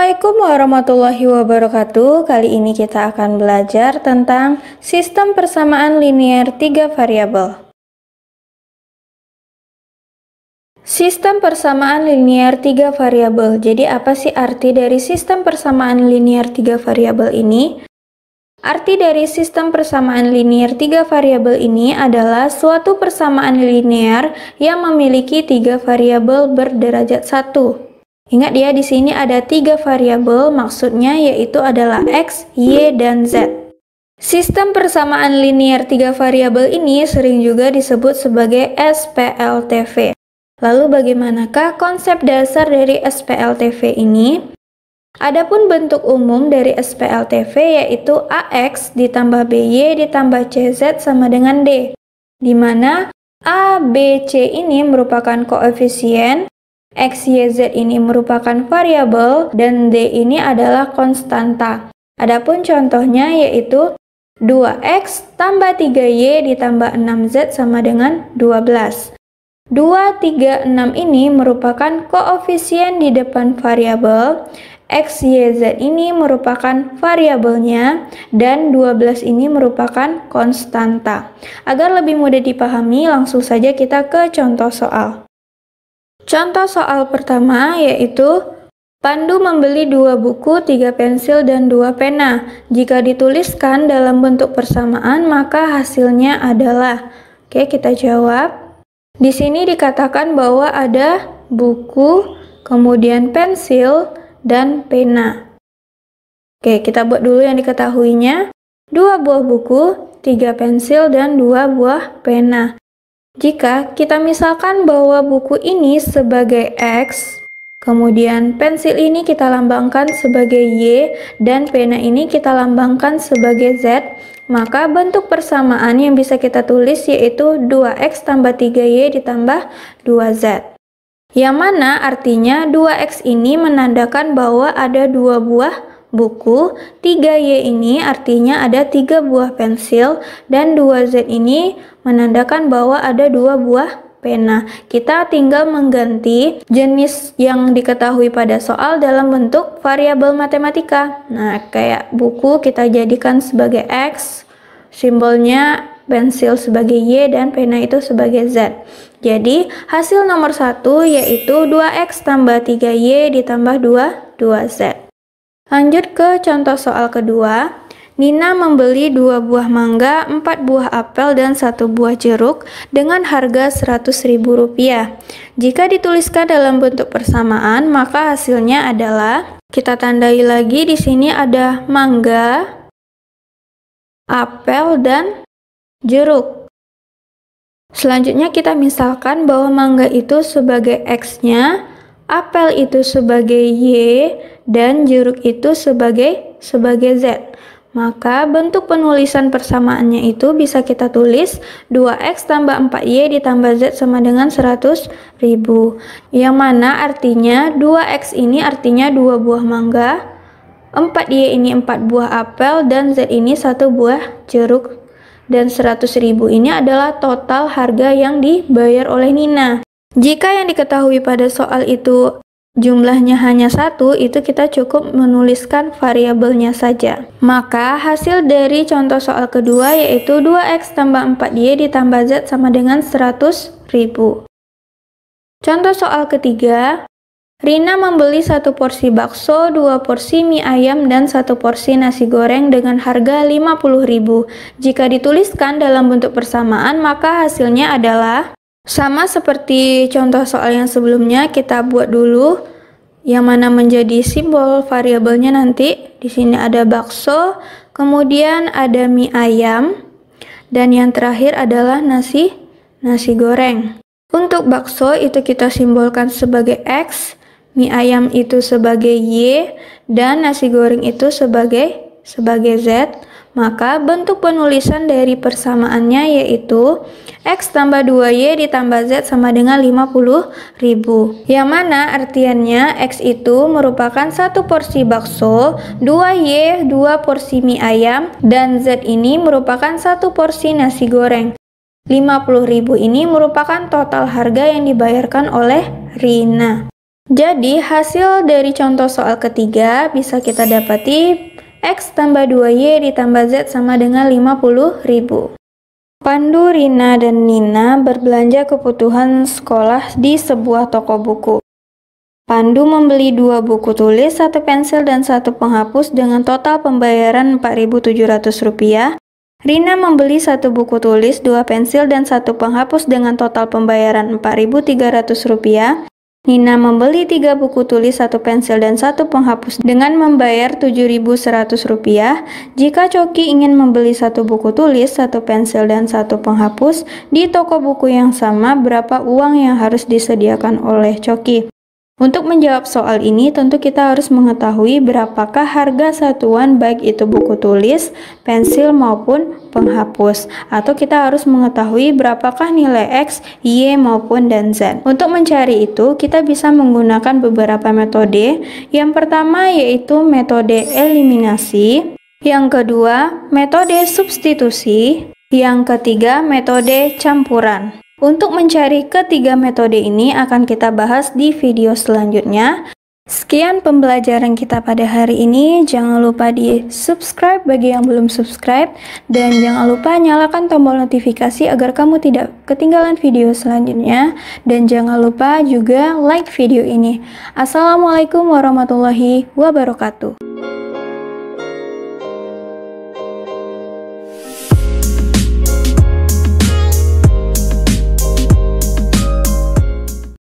Assalamualaikum warahmatullahi wabarakatuh. Kali ini kita akan belajar tentang sistem persamaan linear 3 variabel. Sistem persamaan linear 3 variabel. Jadi apa sih arti dari sistem persamaan linear 3 variabel ini? Arti dari sistem persamaan linear 3 variabel ini adalah suatu persamaan linear yang memiliki 3 variabel berderajat 1. Ingat ya, di sini ada 3 variabel, maksudnya yaitu adalah X, Y, dan Z. Sistem persamaan linear 3 variabel ini sering juga disebut sebagai SPLTV. Lalu bagaimanakah konsep dasar dari SPLTV ini? Adapun bentuk umum dari SPLTV yaitu AX ditambah BY ditambah CZ sama dengan D, di mana A, B, C ini merupakan koefisien, X, Y, Z ini merupakan variabel, dan D ini adalah konstanta. Adapun contohnya yaitu 2X tambah 3Y ditambah 6Z sama dengan 12. 2, 3, 6 ini merupakan koefisien di depan variabel, X, Y, Z ini merupakan variabelnya, dan 12 ini merupakan konstanta. Agar lebih mudah dipahami, langsung saja kita ke contoh soal. Contoh soal pertama yaitu Pandu membeli 2 buku, 3 pensil, dan 2 pena. Jika dituliskan dalam bentuk persamaan, maka hasilnya adalah. Oke, kita jawab. Di sini dikatakan bahwa ada buku, kemudian pensil, dan pena. Oke, kita buat dulu yang diketahuinya. 2 buah buku, 3 pensil, dan 2 buah pena. Jika kita misalkan bahwa buku ini sebagai X, kemudian pensil ini kita lambangkan sebagai Y, dan pena ini kita lambangkan sebagai Z, maka bentuk persamaan yang bisa kita tulis yaitu 2X tambah 3Y ditambah 2Z. Yang mana artinya 2X ini menandakan bahwa ada 2 buah buku, 3Y ini artinya ada 3 buah pensil, dan 2Z ini menandakan bahwa ada 2 buah pena. Kita tinggal mengganti jenis yang diketahui pada soal dalam bentuk variabel matematika. Nah, kayak buku kita jadikan sebagai X, simbolnya pensil sebagai Y, dan pena itu sebagai Z. Jadi, hasil nomor 1 yaitu 2X tambah 3Y ditambah 2Z. Lanjut ke contoh soal kedua. Nina membeli 2 buah mangga, 4 buah apel, dan 1 buah jeruk dengan harga Rp100.000. Jika dituliskan dalam bentuk persamaan, maka hasilnya adalah, kita tandai lagi di sini ada mangga, apel, dan jeruk. Selanjutnya kita misalkan bahwa mangga itu sebagai X-nya, apel itu sebagai Y, dan jeruk itu sebagai Z. Maka bentuk penulisan persamaannya itu bisa kita tulis 2X tambah 4Y ditambah Z sama dengan 100.000. Yang mana artinya 2X ini artinya 2 buah mangga, 4Y ini 4 buah apel, dan Z ini 1 buah jeruk. Dan 100.000 ini adalah total harga yang dibayar oleh Nina. Jika yang diketahui pada soal itu jumlahnya hanya 1, itu kita cukup menuliskan variabelnya saja. Maka hasil dari contoh soal kedua yaitu 2X tambah 4Y ditambah Z sama dengan 100.000. Contoh soal ketiga, Rina membeli 1 porsi bakso, 2 porsi mie ayam, dan 1 porsi nasi goreng dengan harga Rp50.000. Jika dituliskan dalam bentuk persamaan, maka hasilnya adalah sama seperti contoh soal yang sebelumnya. Kita buat dulu yang mana menjadi simbol variabelnya nanti. Di sini ada bakso, kemudian ada mie ayam, dan yang terakhir adalah nasi goreng. Untuk bakso itu kita simbolkan sebagai X, mie ayam itu sebagai Y, dan nasi goreng itu sebagai Z. Maka bentuk penulisan dari persamaannya yaitu X tambah 2Y ditambah Z sama dengan 50.000. Yang mana artiannya X itu merupakan 1 porsi bakso, 2Y 2 porsi mie ayam, dan Z ini merupakan 1 porsi nasi goreng. 50.000 ini merupakan total harga yang dibayarkan oleh Rina. Jadi hasil dari contoh soal ketiga bisa kita dapati X tambah 2Y ditambah Z sama dengan 50.000. Pandu, Rina, dan Nina berbelanja kebutuhan sekolah di sebuah toko buku. Pandu membeli 2 buku tulis, 1 pensil, dan 1 penghapus dengan total pembayaran Rp4.700. Rina membeli 1 buku tulis, 2 pensil, dan 1 penghapus dengan total pembayaran Rp4.300. Nina membeli 3 buku tulis, 1 pensil, dan 1 penghapus dengan membayar Rp7.100. Jika Coki ingin membeli 1 buku tulis, 1 pensil, dan 1 penghapus di toko buku yang sama, berapa uang yang harus disediakan oleh Coki? Untuk menjawab soal ini, tentu kita harus mengetahui berapakah harga satuan baik itu buku tulis, pensil, maupun penghapus. Atau kita harus mengetahui berapakah nilai X, Y, maupun dan Z. Untuk mencari itu, kita bisa menggunakan beberapa metode. Yang pertama yaitu metode eliminasi. Yang kedua, metode substitusi. Yang ketiga, metode campuran. Untuk mencari ketiga metode ini akan kita bahas di video selanjutnya. Sekian pembelajaran kita pada hari ini. Jangan lupa di subscribe bagi yang belum subscribe. Dan jangan lupa nyalakan tombol notifikasi agar kamu tidak ketinggalan video selanjutnya. Dan jangan lupa juga like video ini. Assalamualaikum warahmatullahi wabarakatuh.